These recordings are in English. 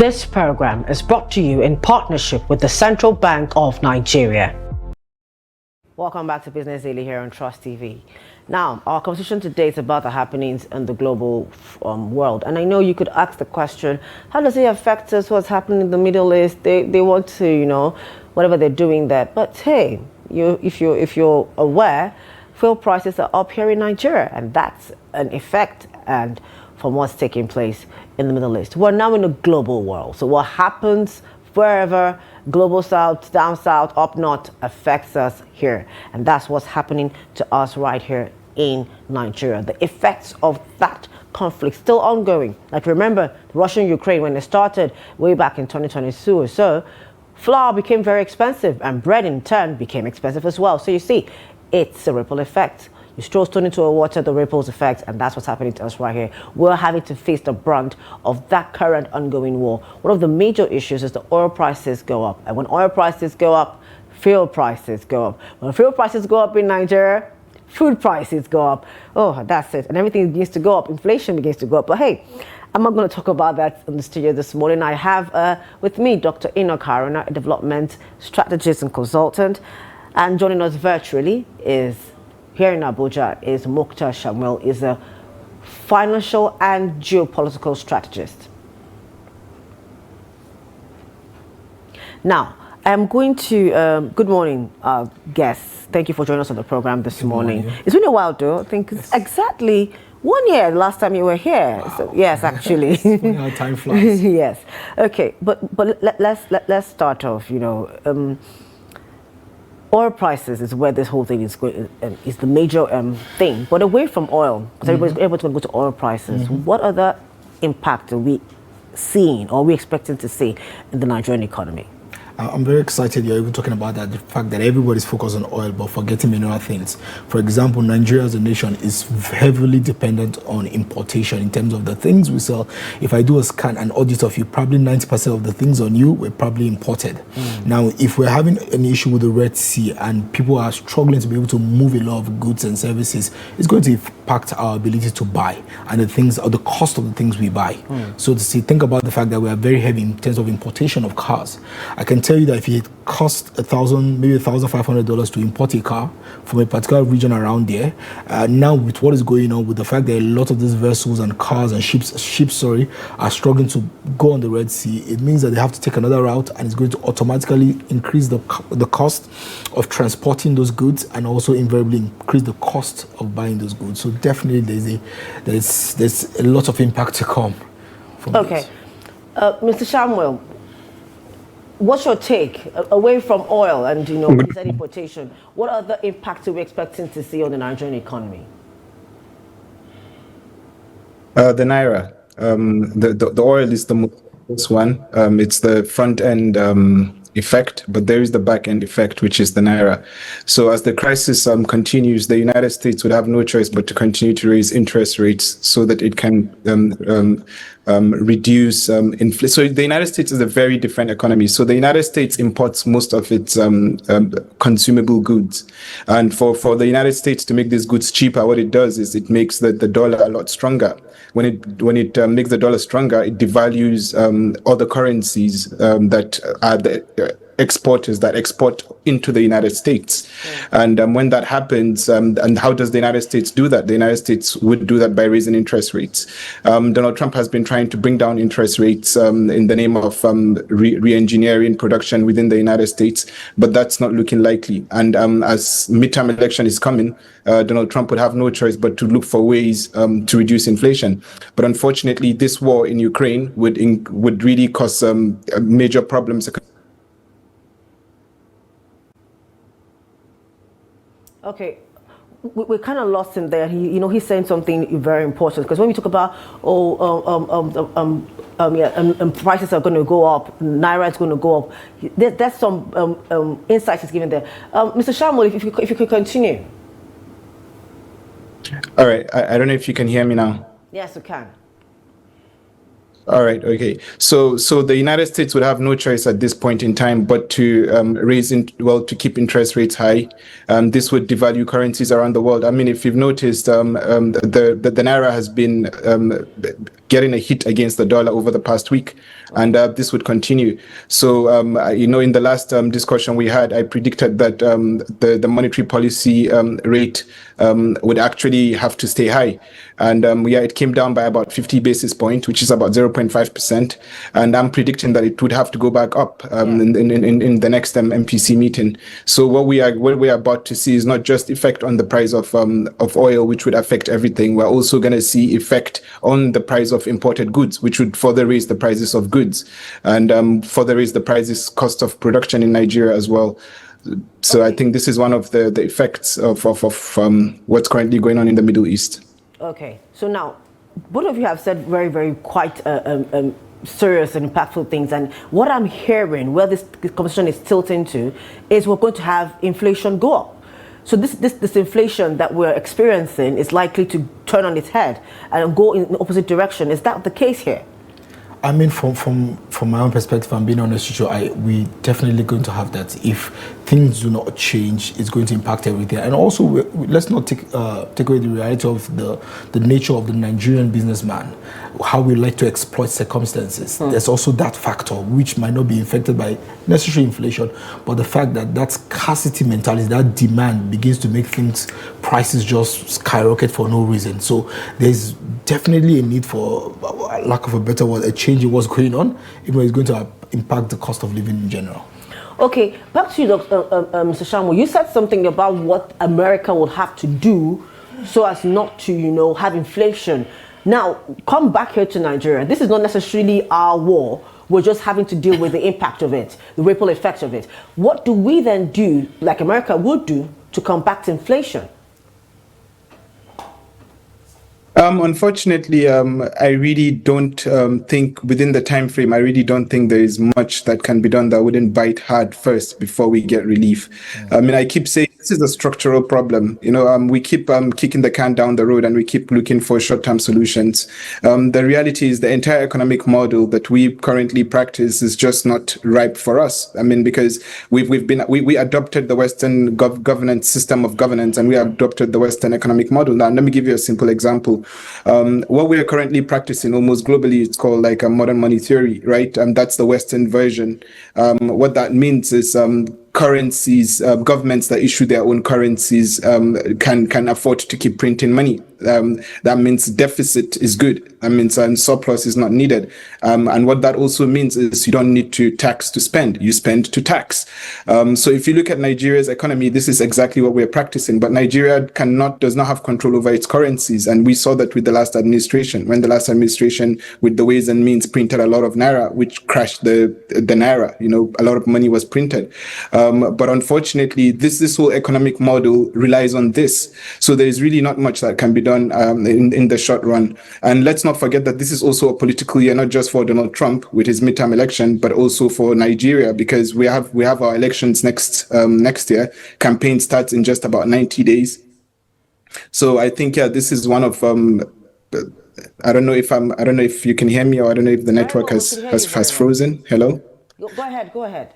This program is brought to you in partnership with the Central Bank of Nigeria. Welcome back to Business Daily here on Trust TV. Now, our conversation today is about the happenings in the global world. And I know you could ask the question, how does it affect us, what's happening in the Middle East? They want to, whatever they're doing there. But hey, if you're aware, fuel prices are up here in Nigeria, and that's an effect and from what's taking place in the Middle East. We're now in a global world. So what happens wherever, global south, down south, up north, affects us here. And that's what's happening to us right here in Nigeria. The effects of that conflict still ongoing. Like remember, Russia-Ukraine, when it started way back in 2022 or so, flour became very expensive and bread in turn became expensive as well. So you see, it's a ripple effect. You throw stone into a water, the ripples effect, and that's what's happening to us right here. We're having to face the brunt of that current ongoing war. One of the major issues is the oil prices go up. And when oil prices go up, fuel prices go up. When fuel prices go up in Nigeria, food prices go up. Oh, that's it. And everything begins to go up. Inflation begins to go up. But hey, I'm not going to talk about that in the studio this morning. I have with me Dr. Enoch Haruna, a development strategist and consultant. And joining us virtually is here in Abuja is Mukhtar Shamwil, is a financial and geopolitical strategist. Now, I'm going to, good morning, guests. Thank you for joining us on the program this morning. It's been a while, though. I think it's exactly 1 year the last time you were here. Wow. So, yes, actually. Funny how time flies. Yes. Okay, but let's start off, oil prices is where this whole thing is going, is the major thing. But away from oil, because everybody's able to go to oil prices, what other impact are we seeing or are we expecting to see in the Nigerian economy? I'm very excited you're even talking about that, the fact that everybody's focused on oil but forgetting many other things. For example, Nigeria as a nation is heavily dependent on importation in terms of the things we sell. If I do a scan and audit of you, probably 90% of the things on you were probably imported. Now, if we're having an issue with the Red Sea and people are struggling to be able to move a lot of goods and services, it's going to impact our ability to buy and the things or the cost of the things we buy. So think about the fact that we are very heavy in terms of importation of cars. I can tell you that if it costs $1,000, maybe $1,500 to import a car from a particular region around there, now with what is going on, with the fact that a lot of these vessels and cars and ships, are struggling to go on the Red Sea, it means that they have to take another route, and it's going to automatically increase the cost of transporting those goods and also invariably increase the cost of buying those goods. So definitely there's a lot of impact to come from this. Mr. Shamwil, what's your take away from oil and importation? What other impacts are we expecting to see on the Nigerian economy? The naira, the oil is the most one. It's the front end effect, but there is the back end effect, which is the naira. So as the crisis continues, the United States would have no choice but to continue to raise interest rates so that it can reduce inflation. So the United States is a very different economy. So the United States imports most of its consumable goods, and for the United States to make these goods cheaper, what it does is it makes the dollar a lot stronger. When it makes the dollar stronger, it devalues other currencies that are the exporters that export into the United States. And when that happens, and how does the United States do that? The United States would do that by raising interest rates. Donald Trump has been trying to bring down interest rates in the name of re-engineering production within the United States, but that's not looking likely. And as midterm election is coming, Donald Trump would have no choice but to look for ways to reduce inflation. But unfortunately, this war in Ukraine would really cause major problems. Okay, we're kind of lost in there. He's saying something very important, because when we talk about prices are going to go up, naira is going to go up. There's some insights he's given there. Mr. Shamwil, if you could continue. All right, I don't know if you can hear me now. Yes, you can. All right. Okay. So the United States would have no choice at this point in time but to to keep interest rates high. This would devalue currencies around the world. I mean, if you've noticed, the naira has been getting a hit against the dollar over the past week, and this would continue. So, in the last discussion we had, I predicted that the monetary policy rate would actually have to stay high. And it came down by about 50 basis points, which is about 0.5%. And I'm predicting that it would have to go back up in the next MPC meeting. So what we are about to see is not just effect on the price of oil, which would affect everything. We're also going to see effect on the price of imported goods, which would further raise the prices of goods and further raise the cost of production in Nigeria as well. So I think this is one of the effects of what's currently going on in the Middle East. Okay, so now both of you have said very, very quite serious and impactful things, and what I'm hearing, where this conversation is tilting to, is we're going to have inflation go up. So this inflation that we're experiencing is likely to turn on its head and go in the opposite direction. Is that the case here? I mean, from my own perspective, I'm being honest with you, we definitely going to have that. If things do not change, it's going to impact everything. And also, let's not take away the reality of the nature of the Nigerian businessman, how we like to exploit circumstances. There's also that factor, which might not be affected by necessary inflation, but the fact that scarcity mentality, that demand begins to make prices just skyrocket for no reason. So there's definitely a need for, lack of a better word, a change in what's going on, even though it's going to impact the cost of living in general. Okay, back to you, Mr. Shamwil. You said something about what America would have to do so as not to, have inflation. Now, come back here to Nigeria. This is not necessarily our war. We're just having to deal with the impact of it, the ripple effects of it. What do we then do, like America would do, to combat inflation? Unfortunately, I really don't think within the time frame, I really don't think there is much that can be done that wouldn't bite hard first before we get relief. I mean, I keep saying this is a structural problem. We keep kicking the can down the road and we keep looking for short-term solutions. The reality is the entire economic model that we currently practice is just not ripe for us. I mean, because we adopted the Western governance system of governance, and we adopted the Western economic model. Now, let me give you a simple example. What we are currently practicing almost globally, it's called like a modern money theory, right? That's the Western version. What that means is currencies, governments that issue their own currencies can afford to keep printing money. That means deficit is good. That means surplus is not needed. And what that also means is you don't need to tax to spend. You spend to tax. So if you look at Nigeria's economy, this is exactly what we're practicing. But Nigeria does not have control over its currencies. And we saw that with the last administration, when the last administration with the Ways and Means printed a lot of naira, which crashed the naira. A lot of money was printed. But unfortunately, this whole economic model relies on this. So there is really not much that can be done in the short run. And let's not forget that this is also a political year, not just for Donald Trump with his midterm election, but also for Nigeria, because we have our elections next year. Campaign starts in just about 90 days. So I think this is one of I don't know if you can hear me, or I don't know if the network has frozen. Hello? Go ahead.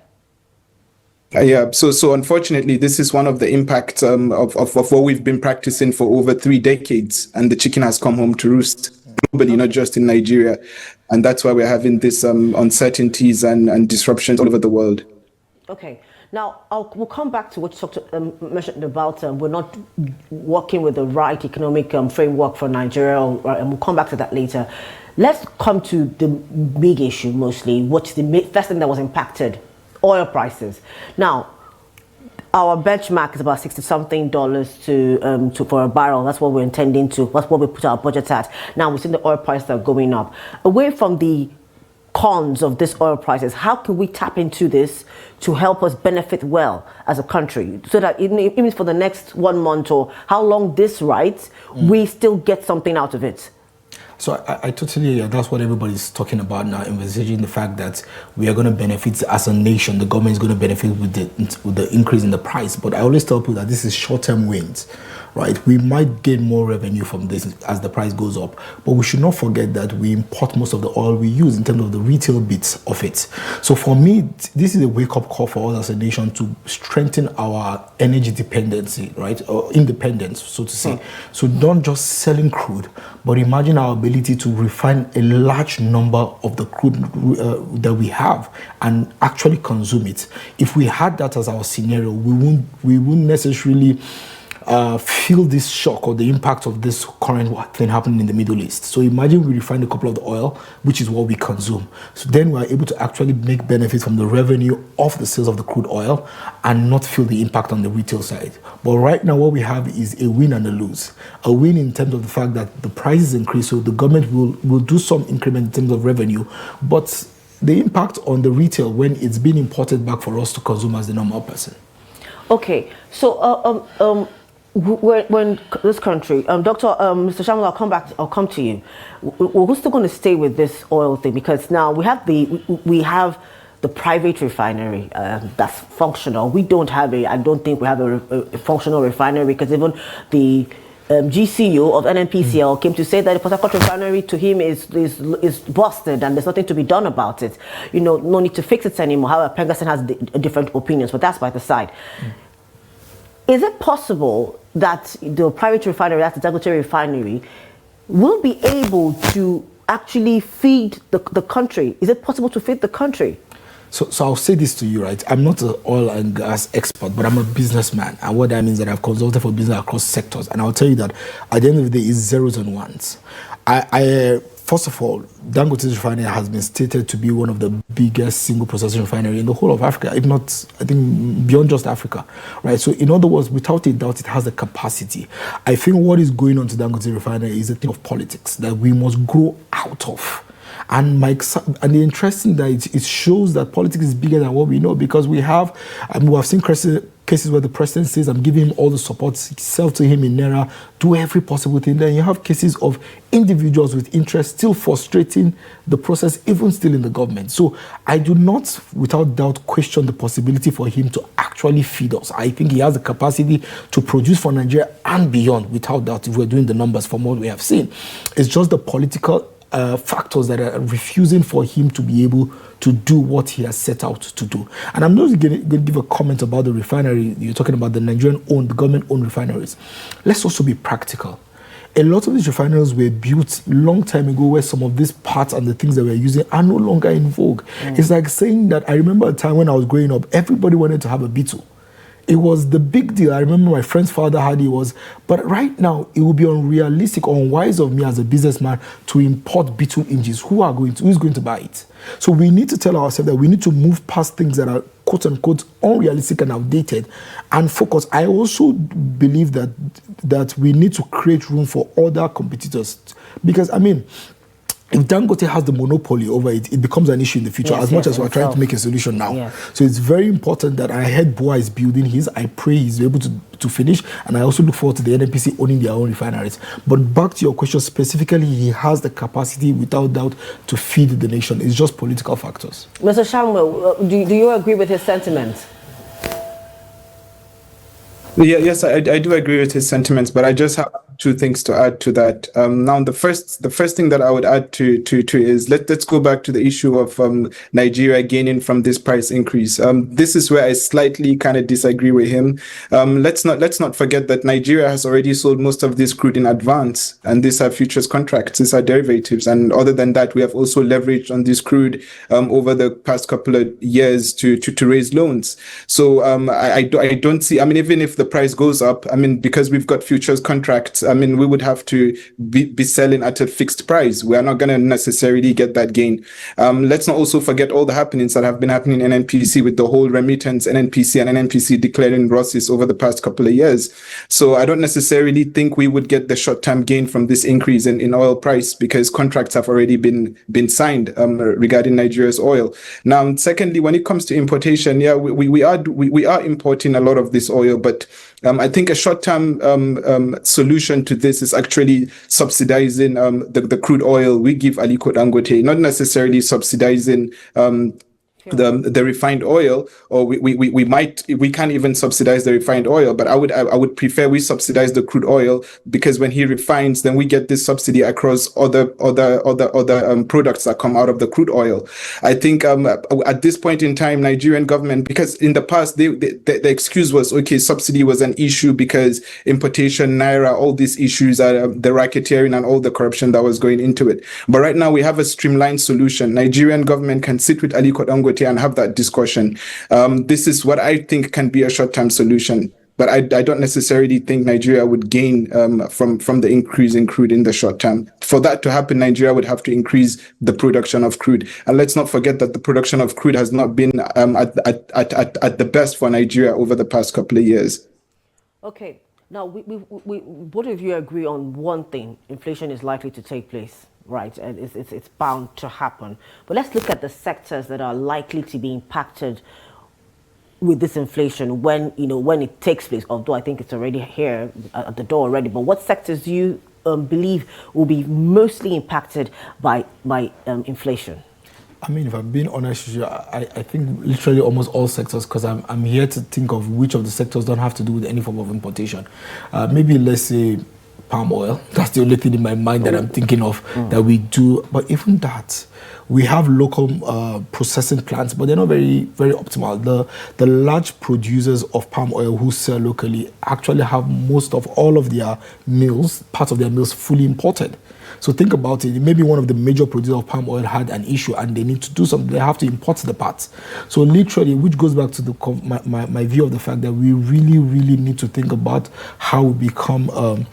So unfortunately, this is one of the impacts of what we've been practicing for over 3 decades, and the chicken has come home to roost globally, not just in Nigeria. And that's why we're having this uncertainties and disruptions all over the world. Okay. Now, we'll come back to what you mentioned about we're not working with the right economic framework for Nigeria, and we'll come back to that later. Let's come to the big issue mostly. What's the first thing that was impacted? Oil prices. Now, our benchmark is about $60-something for a barrel. That's what we're intending to. That's what we put our budget at. Now we've seen the oil prices are going up. Away from the cons of this oil prices, how can we tap into this to help us benefit well as a country, so that even for the next 1 month or how long this rides, we still get something out of it? So I totally, that's what everybody's talking about now, envisaging the fact that we are going to benefit as a nation, the government is going to benefit with the increase in the price. But I always tell people that this is short-term wins, right? We might gain more revenue from this as the price goes up, but we should not forget that we import most of the oil we use in terms of the retail bits of it. So for me, this is a wake-up call for us as a nation to strengthen our energy dependency, right? Or independence, so to say. So don't just selling crude, but imagine our ability to refine a large number of the crude that we have and actually consume it. If we had that as our scenario, we wouldn't necessarily feel this shock or the impact of this current thing happening in the Middle East. So imagine we refine a couple of the oil, which is what we consume. So then we are able to actually make benefit from the revenue of the sales of the crude oil and not feel the impact on the retail side. But right now what we have is a win and a lose. A win in terms of the fact that the prices increase, so the government will do some increment in terms of revenue, but the impact on the retail when it's being imported back for us to consume as the normal person. Okay, so when this country, Mr. Shamwil, I'll come to you. We're still going to stay with this oil thing because now we have the private refinery that's functional. We don't have I don't think we have a functional refinery because even the GCU of NNPCL came to say that the Port Harcourt refinery to him is busted and there's nothing to be done about it. You know, no need to fix it anymore. However, Pegason has different opinions, but that's by the side. Is it possible that the private refinery, that's the Dangote refinery, will be able to actually feed the country? Is it possible to feed the country? So I'll say this to you, right? I'm not an oil and gas expert, but I'm a businessman. And what that means is that I've consulted for business across sectors. And I'll tell you that at the end of the day, it's zeros and ones. First of all, Dangote's refinery has been stated to be one of the biggest single processing refinery in the whole of Africa, if not, I think, beyond just Africa, right? So in other words, without a doubt, it has the capacity. I think what is going on to Dangote refinery is a thing of politics that we must grow out of. And the interesting that it shows that politics is bigger than what we know, because we have seen cases where the president says, I'm giving him all the support, sell to him in Naira, do every possible thing. Then you have cases of individuals with interest still frustrating the process, even still in the government. So I do not, without doubt, question the possibility for him to actually feed us. I think he has the capacity to produce for Nigeria and beyond, without doubt, if we're doing the numbers from what we have seen. It's just the political factors that are refusing for him to be able to do what he has set out to do. And I'm not going to give a comment about the refinery. You're talking about the Nigerian-owned, the government-owned refineries. Let's also be practical. A lot of these refineries were built long time ago where some of these parts and the things that we're using are no longer in vogue. It's like saying that I remember a time when I was growing up, everybody wanted to have a Beetle. It was the big deal. I remember my friend's father had it. But right now, it would be unrealistic or unwise of me as a businessman to import Beetle engines. Who's going to buy it? So we need to tell ourselves that we need to move past things that are quote unquote unrealistic and outdated and focus. I also believe that we need to create room for other competitors, because if Dangote has the monopoly over it, it becomes an issue in the future, as much as we're trying to make a solution now. Yes. So it's very important that I heard Boa is building his. I pray he's able to finish. And I also look forward to the NNPC owning their own refineries. But back to your question specifically, he has the capacity, without doubt, to feed the nation. It's just political factors. Mr. Shamwil, do you agree with his sentiment? Yes, I do agree with his sentiments, but I just have two things to add to that. Now, the first thing that I would add to is let's go back to the issue of Nigeria gaining from this price increase. This is where I slightly kind of disagree with him. Let's not forget that Nigeria has already sold most of this crude in advance, and these are futures contracts, these are derivatives, and other than that, we have also leveraged on this crude over the past couple of years to raise loans. So I don't see. Even if the price goes up, because we've got futures contracts, we would have to be selling at a fixed price. We are not going to necessarily get that gain. Let's not also forget all the happenings that have been happening in NNPC with the whole remittance, NNPC and NNPC declaring losses over the past couple of years. So I don't necessarily think we would get the short-term gain from this increase in oil price, because contracts have already been signed regarding Nigeria's oil. Now, secondly, when it comes to importation, we are importing a lot of this oil, but I think a short-term solution to this is actually subsidizing the crude oil we give Aliko Dangote, not necessarily subsidizing the refined oil, or we can't even subsidize the refined oil, but I would prefer we subsidize the crude oil, because when he refines, then we get this subsidy across other products that come out of the crude oil. I think at this point in time, Nigerian government, because in the past the excuse was, okay, subsidy was an issue because importation, naira, all these issues, the racketeering and all the corruption that was going into it. But right now we have a streamlined solution. Nigerian government can sit with Aliko Dangote and have that discussion. This is what I think can be a short-term solution. But I don't necessarily think Nigeria would gain from the increase in crude in the short term. For that to happen, Nigeria would have to increase the production of crude. And let's not forget that the production of crude has not been at the best for Nigeria over the past couple of years. Okay. Now, we both of you agree on one thing: inflation is likely to take place, right? And it's bound to happen. But let's look at the sectors that are likely to be impacted with this inflation when it takes place. Although I think it's already here at the door already. But what sectors do you believe will be mostly impacted by inflation? I mean, if I'm being honest with you, I think literally almost all sectors, because I'm here to think of which of the sectors don't have to do with any form of importation. Maybe let's say palm oil. That's the only thing in my mind that I'm thinking of that we do. But even that, we have local processing plants, but they're not very, very optimal. The large producers of palm oil who sell locally actually have most of all of their mills, parts of their mills, fully imported. So think about it. Maybe one of the major producers of palm oil had an issue and they need to do something. They have to import the parts. So literally, which goes back to my view of the fact that we really, really need to think about how we become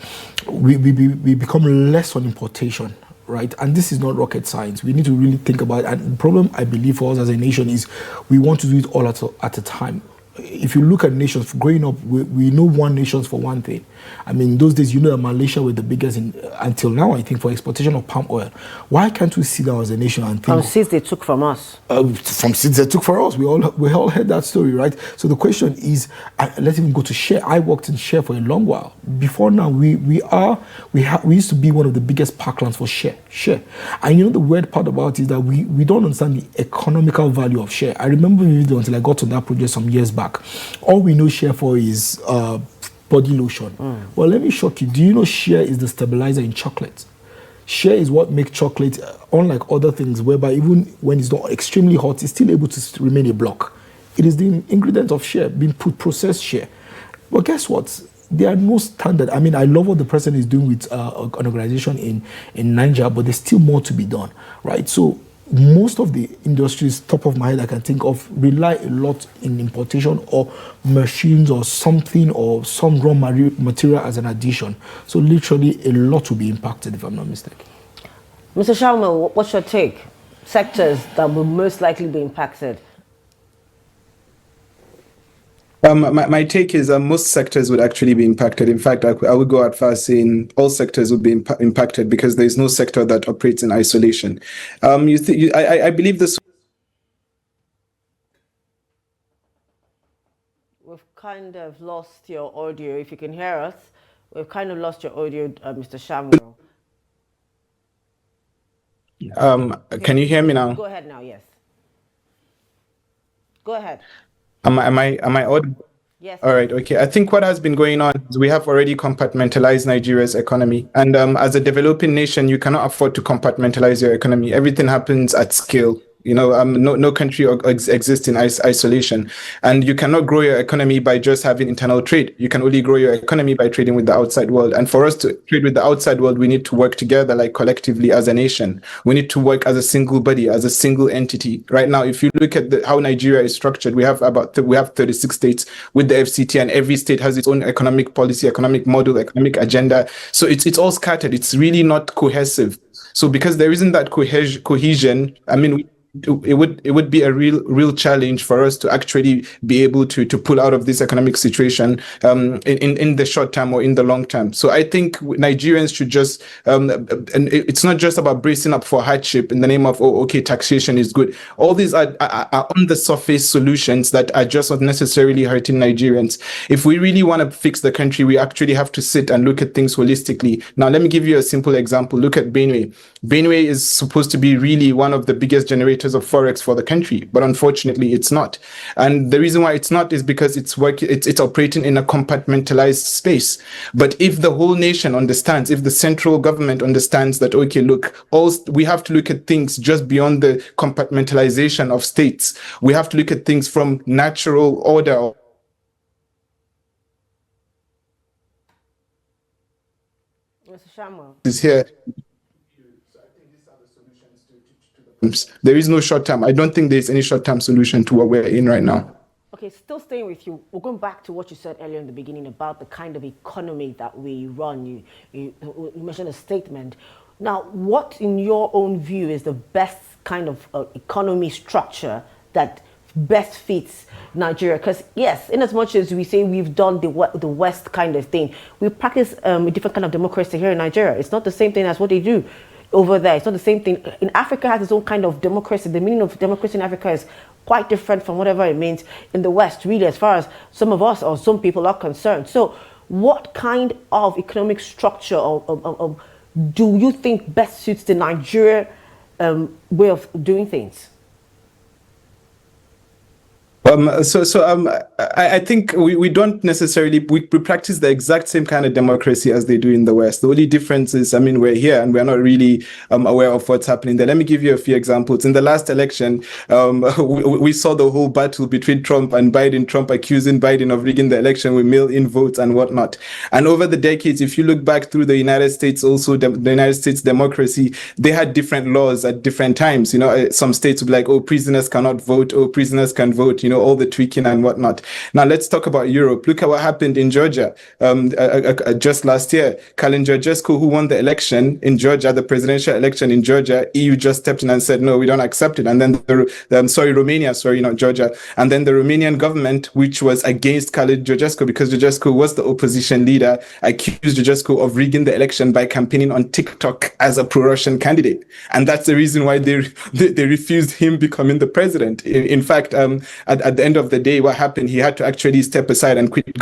we become less on importation. Right, and this is not rocket science. We need to really think about it. And the problem, I believe, for us as a nation is we want to do it all at a time. If you look at nations, growing up, we know one nation for one thing. I mean, those days, that Malaysia were the biggest until now, I think, for exportation of palm oil. Why can't we sit down as a nation and think... From seeds they took from us. From seeds they took from us. We all heard that story, right? So the question is, let's even go to share. I worked in share for a long while. Before now, we used to be one of the biggest parklands for share. And the weird part about it is that we don't understand the economical value of share. I remember vividly until I got on that project some years back. All we know share for is body lotion. Well, let me shock you. Do you know share is the stabilizer in chocolate? Share is what makes chocolate, unlike other things, whereby even when it's not extremely hot, it's still able to remain a block. It is the ingredient of share, being processed share. But guess what? There are no standard. I mean, I love what the president is doing with an organization in Nigeria, but there's still more to be done, right? So most of the industries, top of my head, I can think of, rely a lot in importation or machines or something or some raw material as an addition. So literally a lot will be impacted, if I'm not mistaken. Mr. Shamwil, what's your take? Sectors that will most likely be impacted? My take is most sectors would actually be impacted. In fact, I would go out far saying all sectors would be impacted because there is no sector that operates in isolation. I believe this. We've kind of lost your audio. If you can hear us, we've kind of lost your audio, Mr. Shamwil. Can you hear me now? Go ahead now. Yes. Go ahead. Am I audible? Yes. All right. Okay. I think what has been going on is we have already compartmentalized Nigeria's economy, and as a developing nation, you cannot afford to compartmentalize your economy. Everything happens at scale. No country exists in isolation, and you cannot grow your economy by just having internal trade. You can only grow your economy by trading with the outside world. And for us to trade with the outside world, we need to work together, like collectively as a nation. We need to work as a single body, as a single entity. Right now, if you look at how Nigeria is structured, we have 36 states with the FCT, and every state has its own economic policy, economic model, economic agenda. So it's all scattered. It's really not cohesive. So because there isn't that cohesion, I mean, it would be a real challenge for us to actually be able to pull out of this economic situation in the short term or in the long term. So I think Nigerians should just and it's not just about bracing up for hardship in the name of, oh, okay, taxation is good. All these are on the surface solutions that are just not necessarily hurting Nigerians. If we really want to fix the country, we actually have to sit and look at things holistically. Now, let me give you a simple example. Look at Benue. Benue is supposed to be really one of the biggest generators of forex for the country, but unfortunately it's not. And the reason why it's not is because it's operating in a compartmentalized space. But if the whole nation understands, if the central government understands that, okay, look, we have to look at things just beyond the compartmentalization of states. We have to look at things from natural order. Mr. Shamwil. Is here. There is no short term. I don't think there's any short term solution to what we're in right now. Okay, still staying with you. We're going back to what you said earlier in the beginning about the kind of economy that we run. You mentioned a statement. Now, what, in your own view, is the best kind of economy structure that best fits Nigeria? Because yes, in as much as we say we've done the West kind of thing, we practice a different kind of democracy here in Nigeria. It's not the same thing as what they do over there. It's not the same thing. In Africa has its own kind of democracy. The meaning of democracy in Africa is quite different from whatever it means in the West, really, as far as some of us or some people are concerned. So what kind of economic structure do you think best suits the Nigeria way of doing things? I think we don't necessarily, we practice the exact same kind of democracy as they do in the West. The only difference is, I mean, we're here and we're not really aware of what's happening there. Let me give you a few examples. In the last election, we saw the whole battle between Trump and Biden, Trump accusing Biden of rigging the election with mail-in votes and whatnot. And over the decades, if you look back through the United States, also the United States democracy, they had different laws at different times. You know, some states would be like, oh, prisoners cannot vote, oh, prisoners can vote, you know, all the tweaking and whatnot. Now let's talk about Europe. Look at what happened in Georgia just last year. Kalin Georgescu, who won the election in Georgia, the presidential election in Georgia, EU just stepped in and said, no, we don't accept it. And then Romania, not Georgia. And then the Romanian government, which was against Kalin Georgescu because Georgescu was the opposition leader, accused Georgescu of rigging the election by campaigning on TikTok as a pro-Russian candidate. And that's the reason why they refused him becoming the president. In fact, at the end of the day, what happened, he had to actually step aside and quit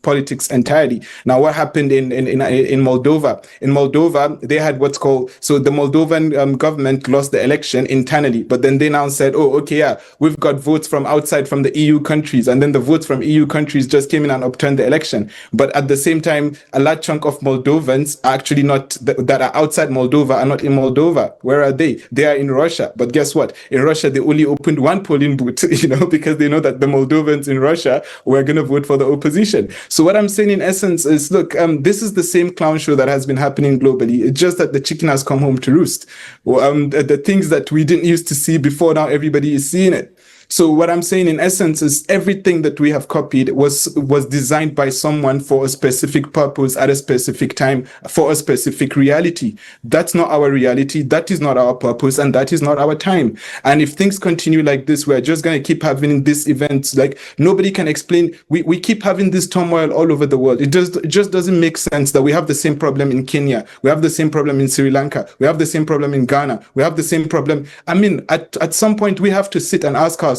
politics entirely. Now, what happened in Moldova? In Moldova, they had what's called, so the Moldovan government lost the election internally, but then they now said, oh, okay, yeah, we've got votes from outside from the EU countries, and then the votes from EU countries just came in and upturned the election. But at the same time, a large chunk of Moldovans are actually not, that are outside Moldova are not in Moldova. Where are they? They are in Russia. But guess what? In Russia, they only opened one polling booth, because they know that the Moldovans in Russia were going to vote for the opposition. So what I'm saying in essence is, look, this is the same clown show that has been happening globally. It's just that the chicken has come home to roost. The things that we didn't used to see before, now everybody is seeing it. So what I'm saying in essence is everything that we have copied was designed by someone for a specific purpose at a specific time for a specific reality. That's not our reality. That is not our purpose. And that is not our time. And if things continue like this, we're just going to keep having these events. Like nobody can explain. We keep having this turmoil all over the world. It just doesn't make sense that we have the same problem in Kenya. We have the same problem in Sri Lanka. We have the same problem in Ghana. We have the same problem. I mean, at some point we have to sit and ask ourselves,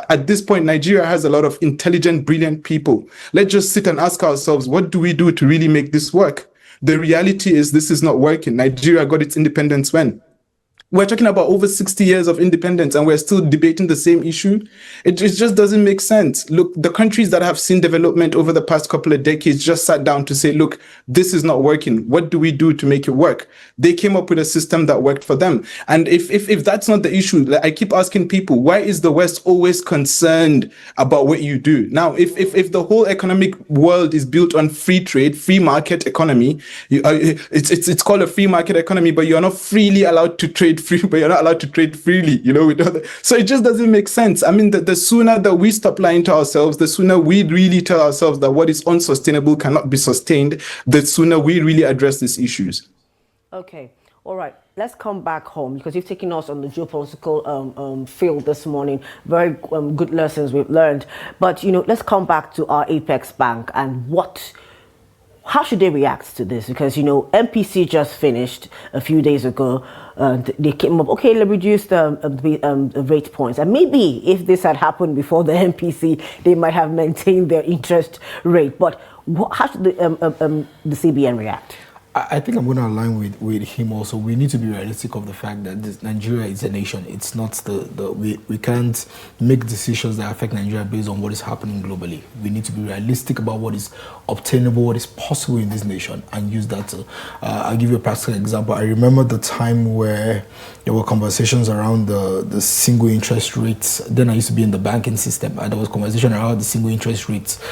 at this point, Nigeria has a lot of intelligent, brilliant people. Let's just sit and ask ourselves, what do we do to really make this work? The reality is this is not working. Nigeria got its independence when? We're talking about over 60 years of independence and we're still debating the same issue. It just doesn't make sense. Look, the countries that have seen development over the past couple of decades just sat down to say, look, this is not working. What do we do to make it work? They came up with a system that worked for them. And if that's not the issue, I keep asking people, why is the West always concerned about what you do? Now, if the whole economic world is built on free trade, free market economy, it's called a free market economy, but you're not freely allowed to trade free, but you're not allowed to trade freely, so it just doesn't make sense. I mean, the sooner that we stop lying to ourselves, the sooner we really tell ourselves that what is unsustainable cannot be sustained, the sooner we really address these issues. Okay, all right. let's come back home because you've taken us on the geopolitical field this morning. Very good lessons we've learned. But, let's come back to our Apex Bank and how should they react to this? Because, MPC just finished a few days ago. They came up, okay, let's reduce the rate points. And maybe if this had happened before the MPC, they might have maintained their interest rate. But how should the CBN react? I think I'm going to align with him also. We need to be realistic of the fact that Nigeria is a nation. It's not we can't make decisions that affect Nigeria based on what is happening globally. We need to be realistic about what is obtainable, what is possible in this nation, and use that to. I'll give you a practical example. I remember the time where there were conversations around the single interest rates. Then I used to be in the banking system, and there was conversation around the single interest rates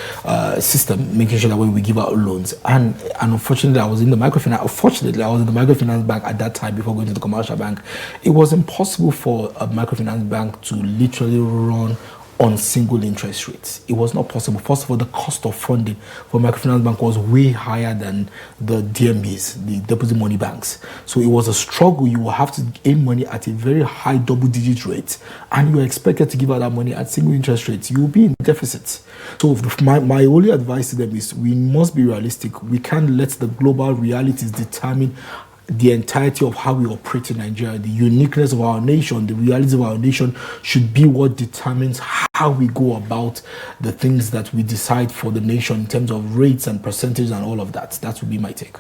system, making sure that when we give out loans. And unfortunately, I was in the Unfortunately, I was in the microfinance bank at that time before going to the commercial bank. It was impossible for a microfinance bank to literally run on single interest rates. It was not possible. First of all, the cost of funding for microfinance bank was way higher than the DMBs, the deposit money banks. So it was a struggle. You will have to gain money at a very high double-digit rate, and you are expected to give out that money at single interest rates. You will be in deficit. So my only advice to them is we must be realistic. We can't let the global realities determine the entirety of how we operate in Nigeria. The uniqueness of our nation, the realities of our nation should be what determines how we go about the things that we decide for the nation in terms of rates and percentages and all of that. That would be my take.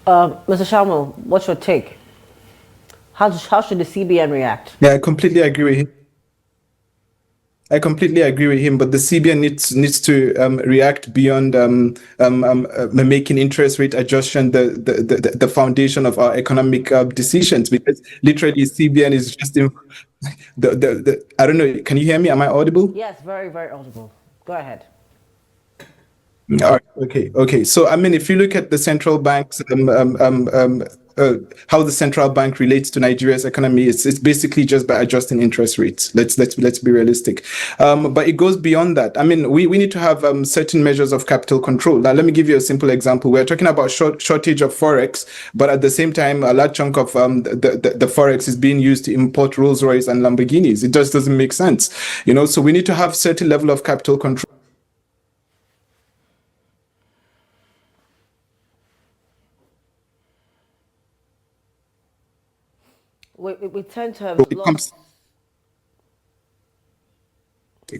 Mr. Shamwil, what's your take? How should the CBN react? Yeah, I completely agree with him. But the CBN needs to react beyond making interest rate adjustment the foundation of our economic decisions, because literally CBN is just I don't know. Can you hear me? Am I audible? Yes, very, very audible. Go ahead. All right. Okay. So, I mean, if you look at the central bank's how the central bank relates to Nigeria's economy, it's basically just by adjusting interest rates. Let's be realistic. But it goes beyond that. I mean, we need to have certain measures of capital control. Now, let me give you a simple example. We're talking about shortage of forex, but at the same time, a large chunk of the forex is being used to import Rolls-Royce and Lamborghinis. It just doesn't make sense, So we need to have certain level of capital control. We tend to have lost.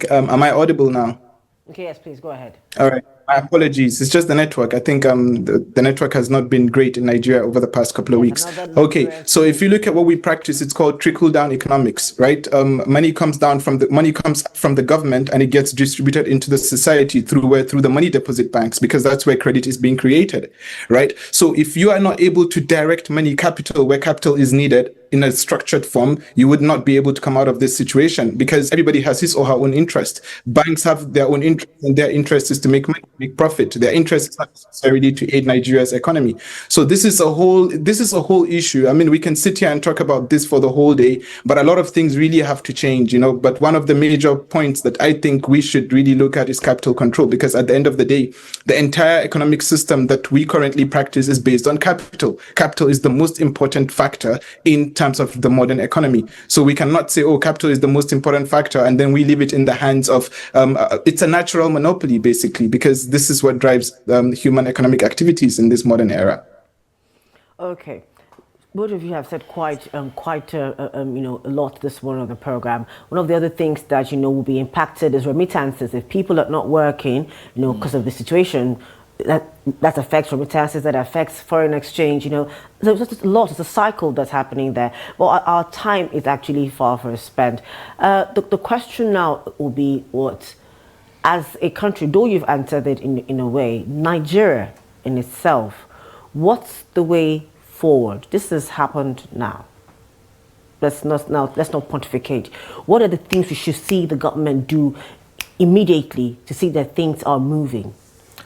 Am I audible now? Okay, yes, please go ahead. All right. My apologies. It's just the network. I think the network has not been great in Nigeria over the past couple of weeks. Okay, so if you look at what we practice, it's called trickle-down economics, right? Money comes from the government, and it gets distributed into the society through the money deposit banks, because that's where credit is being created, right? So if you are not able to direct money capital where capital is needed in a structured form, you would not be able to come out of this situation, because everybody has his or her own interest. Banks have their own interest, and their interest is to make money, make profit. Their interest is not necessarily to aid Nigeria's economy. So this is a whole issue. I mean, we can sit here and talk about this for the whole day, but a lot of things really have to change, But one of the major points that I think we should really look at is capital control, because at the end of the day, the entire economic system that we currently practice is based on capital. Capital is the most important factor in terms of the modern economy. So we cannot say, oh, capital is the most important factor, and then we leave it in the hands of, it's a natural monopoly, basically, because this is what drives human economic activities in this modern era. Okay. Both of you have said quite a lot this morning on the program. One of the other things that, will be impacted is remittances. If people are not working, because of the situation, that affects remittances, that affects foreign exchange, there's just a lot. It's a cycle that's happening there. Well, our time is actually far from spent. The question now will be what, as a country, though you've answered it in a way, Nigeria in itself, what's the way forward? This has happened now. Let's not pontificate. What are the things we should see the government do immediately to see that things are moving?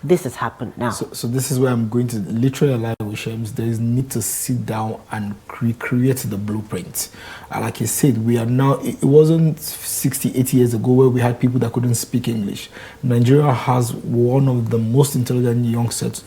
this has happened now. So this is where I'm going to literally align with Shems. There is need to sit down and recreate the blueprint. Like I said, we are now, it wasn't 60, 80 years ago where we had people that couldn't speak English. Nigeria has one of the most intelligent young set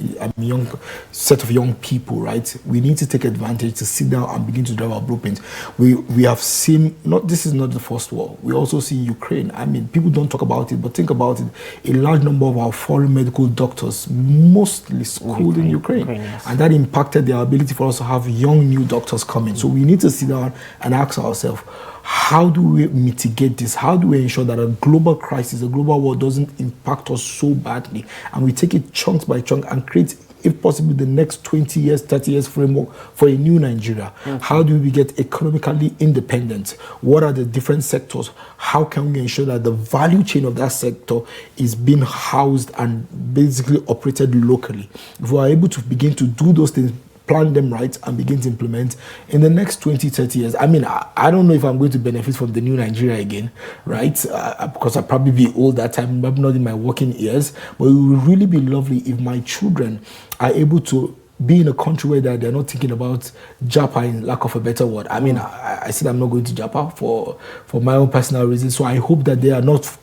of young people, right? We need to take advantage to sit down and begin to drive our blueprint. We have seen, this is not the first war. We also see Ukraine. I mean, people don't talk about it, but think about it. A large number of our foreign medical doctors mostly schooled in Ukraine. Yes. And that impacted their ability for us to have young new doctors coming. So we need to sit down and ask ourselves, how do we mitigate this? How do we ensure that a global crisis, a global war doesn't impact us so badly? And we take it chunk by chunk and create, if possible, the next 20 years, 30 years framework for a new Nigeria. How do we get economically independent? What are the different sectors? How can we ensure that the value chain of that sector is being housed and basically operated locally? If we are able to begin to do those things, plan them right, and begin to implement in the next 20, 30 years. I mean, I don't know if I'm going to benefit from the new Nigeria again, right? Because I'll probably be old that time, maybe not in my working years, but it would really be lovely if my children are able to be in a country where they're not thinking about Japa, in lack of a better word. I mean, I said I'm not going to Japa for my own personal reasons, so I hope that they are not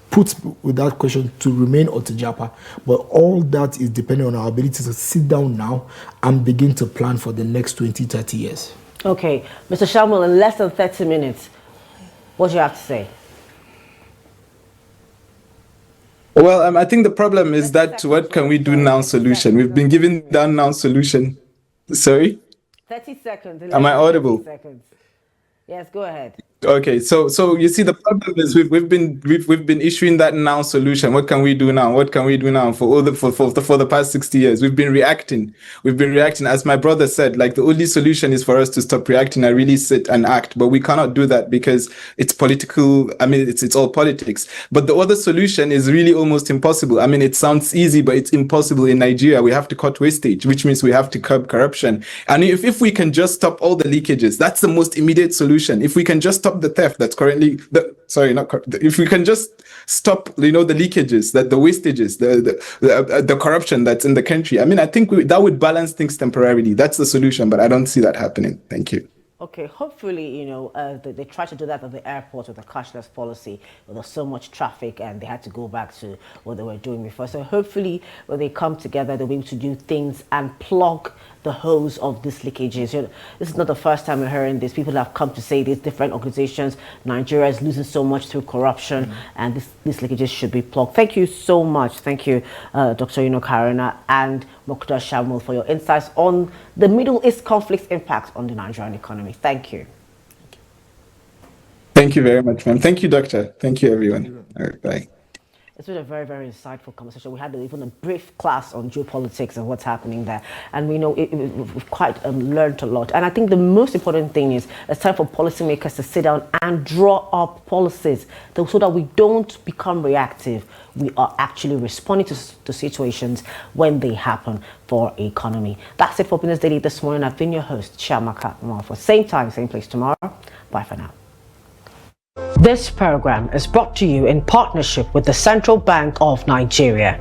put without question to remain or to Japa. But all that is dependent on our ability to sit down now and begin to plan for the next 20, 30 years. Okay, Mr. Shamwil, in less than 30 minutes, what do you have to say? Well, I think the problem is that what can we do now solution? We've been given that now solution. Sorry? 30 seconds. Am I audible? Seconds. Yes, go ahead. Okay, so you see, the problem is we've been issuing that now solution. What can we do now? What can we do now for the past 60 years? We've been reacting. As my brother said, like, the only solution is for us to stop reacting and really sit and act. But we cannot do that because it's political. I mean, it's all politics. But the other solution is really almost impossible. I mean, it sounds easy, but it's impossible in Nigeria. We have to cut wastage, which means we have to curb corruption. And if we can just stop all the leakages, that's the most immediate solution. If we can just stop the theft that's currently if we can just stop the leakages, that the wastages, the corruption that's in the country, I mean, I think that would balance things temporarily. That's the solution, but I don't see that happening. Thank you. Okay, hopefully, they tried to do that at the airport with the cashless policy. There was so much traffic and they had to go back to what they were doing before. So hopefully when they come together, they'll be able to do things and plug the holes of these leakages. This is not the first time we're hearing this. People have come to say these different organizations, Nigeria is losing so much through corruption, and these leakages should be plugged. Thank you so much. Thank you, Dr. Enoch Haruna and Mukhtar Shamwil, for your insights on the Middle East conflict's impact on the Nigerian economy. Thank you. Thank you very much, ma'am. Thank you, doctor. Thank you, everyone. All right, bye. It's been a very, very insightful conversation. We had even a brief class on geopolitics and what's happening there. And we know we've quite learned a lot. And I think the most important thing is it's time for policymakers to sit down and draw up policies so that we don't become reactive. We are actually responding to situations when they happen for our economy. That's it for Business Daily this morning. I've been your host, Chiamaka Nwafor. Same time, same place tomorrow. Bye for now. This program is brought to you in partnership with the Central Bank of Nigeria.